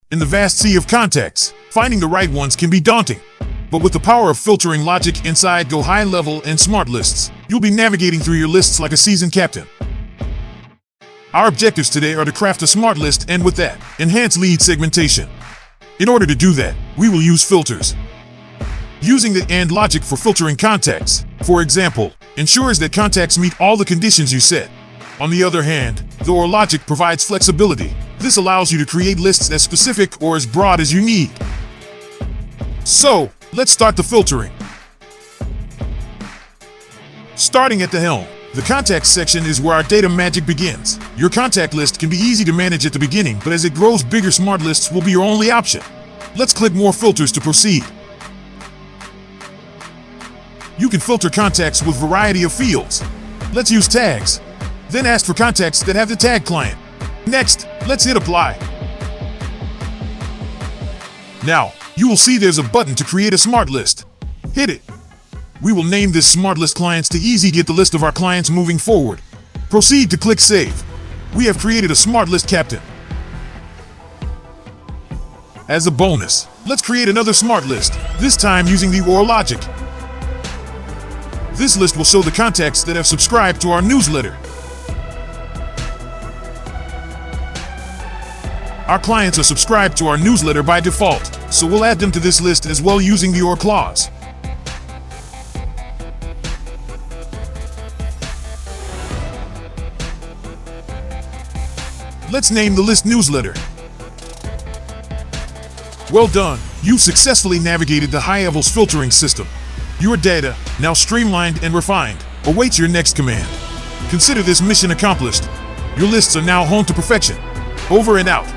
In the vast sea of contacts, finding the right ones can be daunting. But with the power of filtering logic inside GoHighLevel and Smartlists, you'll be navigating through your lists like a seasoned captain. Our objectives today are to craft a smart list and, with that, enhance lead segmentation. In order to do that, we will use filters. Using the AND logic for filtering contacts, for example, ensures that contacts meet all the conditions you set. On the other hand, the OR logic provides flexibility. This allows you to create lists as specific or as broad as you need. So, let's start the filtering. Starting at the helm, the contacts section is where our data magic begins. Your contact list can be easy to manage at the beginning, but as it grows bigger, smart lists will be your only option. Let's click more filters to proceed. You can filter contacts with a variety of fields. Let's use tags. Then ask for contacts that have the tag client. Next, let's hit apply. Now, you will see there's a button to create a smart list. Hit it. We will name this smart list clients to easy get the list of our clients moving forward. Proceed to click save. We have created a smart list captain. As a bonus, let's create another smart list, this time using the OR logic. This list will show the contacts that have subscribed to our newsletter. Our clients are subscribed to our newsletter by default, so we'll add them to this list as well using the OR clause. Let's name the list newsletter. Well done, you've successfully navigated the GoHighLevel's filtering system. Your data, now streamlined and refined, awaits your next command. Consider this mission accomplished. Your lists are now home to perfection. Over and out.